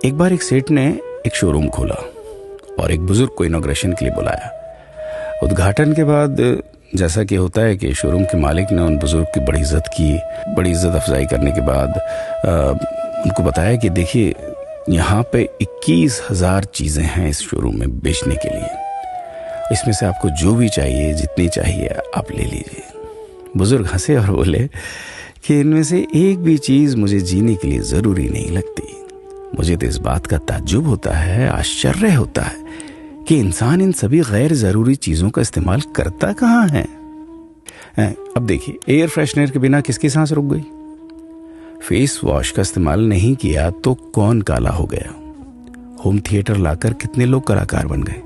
एक बार एक सेठ ने एक शोरूम खोला और एक बुजुर्ग को इनॉग्रेशन के लिए बुलाया। उद्घाटन के बाद जैसा कि होता है कि शोरूम के मालिक ने उन बुजुर्ग की बड़ी इज्जत की। बड़ी इज्जत अफजाई करने के बाद उनको बताया कि देखिए, यहाँ पे 21,000 चीज़ें हैं इस शोरूम में बेचने के लिए। इसमें से आपको जो भी चाहिए, जितनी चाहिए, आप ले लीजिए। बुजुर्ग हंसे और बोले कि इनमें से एक भी चीज़ मुझे जीने के लिए ज़रूरी नहीं लगती। मुझे तो इस बात का ताज्जुब होता है, आश्चर्य होता है कि इंसान इन सभी गैर ज़रूरी चीज़ों का इस्तेमाल करता कहाँ है। अब देखिए, एयर फ्रेशनर के बिना किसकी सांस रुक गई? फेस वॉश का इस्तेमाल नहीं किया तो कौन काला हो गया? होम थिएटर लाकर कितने लोग कलाकार बन गए?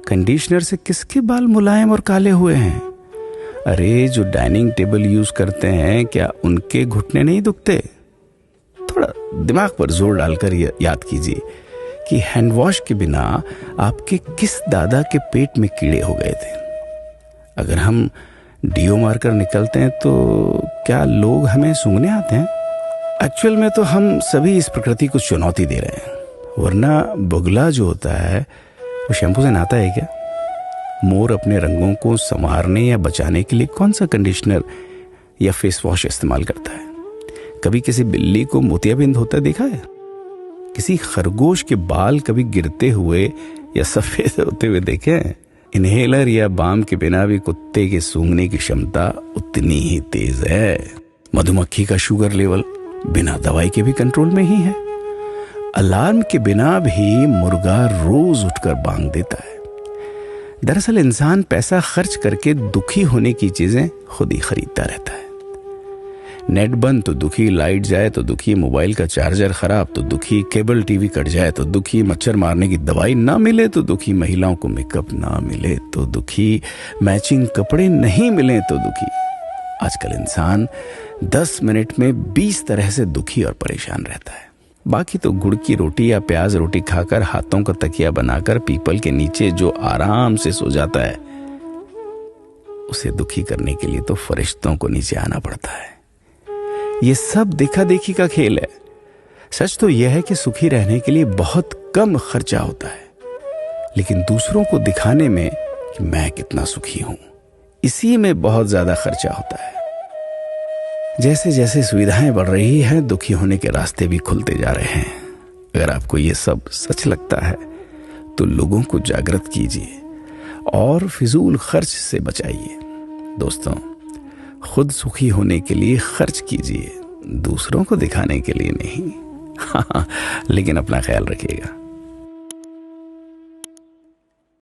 कंडीशनर से किसके बाल मुलायम और काले हुए हैं? अरे, जो डाइनिंग टेबल यूज करते हैं, क्या उनके घुटने नहीं दुखते? थोड़ा दिमाग पर जोर डालकर याद कीजिए कि हैंड वॉश के बिना आपके किस दादा के पेट में कीड़े हो गए थे। अगर हम डीओ मारकर निकलते हैं तो क्या लोग हमें सूंघने आते हैं? एक्चुअल में तो हम सभी इस प्रकृति को चुनौती दे रहे हैं, वरना बुगला जो होता है वो शैम्पू से नहाता है क्या? मोर अपने रंगों को संवारने या बचाने के लिए कौन सा कंडीशनर या फेस वॉश इस्तेमाल करता है? कभी किसी बिल्ली को मोतियाबिंद होता देखा है? किसी खरगोश के बाल कभी गिरते हुए या सफेद होते हुए देखे हैं? इनहेलर या बाम के बिना भी कुत्ते के सूंघने की क्षमता उतनी ही तेज है। मधुमक्खी का शुगर लेवल बिना दवाई के भी कंट्रोल में ही है। अलार्म के बिना भी मुर्गा रोज उठकर बांग देता है। दरअसल इंसान पैसा खर्च करके दुखी होने की चीजें खुद ही खरीदता रहता है। नेट बंद तो दुखी, लाइट जाए तो दुखी, मोबाइल का चार्जर खराब तो दुखी, केबल टीवी कट जाए तो दुखी, मच्छर मारने की दवाई ना मिले तो दुखी, महिलाओं को मेकअप ना मिले तो दुखी, मैचिंग कपड़े नहीं मिले तो दुखी। आजकल इंसान 10 मिनट में 20 तरह से दुखी और परेशान रहता है। बाकी तो गुड़ की रोटी या प्याज रोटी खाकर हाथों का तकिया बनाकर पीपल के नीचे जो आराम से सो जाता है, उसे दुखी करने के लिए तो फरिश्तों को नीचे आना पड़ता है। ये सब देखा देखी का खेल है। सच तो यह है कि सुखी रहने के लिए बहुत कम खर्चा होता है, लेकिन दूसरों को दिखाने में कि मैं कितना सुखी हूं, इसी में बहुत ज्यादा खर्चा होता है। जैसे जैसे सुविधाएं बढ़ रही हैं, दुखी होने के रास्ते भी खुलते जा रहे हैं। अगर आपको ये सब सच लगता है तो लोगों को जागृत कीजिए और फिजूल खर्च से बचाइए। दोस्तों, खुद सुखी होने के लिए खर्च कीजिए, दूसरों को दिखाने के लिए नहीं। लेकिन अपना ख्याल रखिएगा।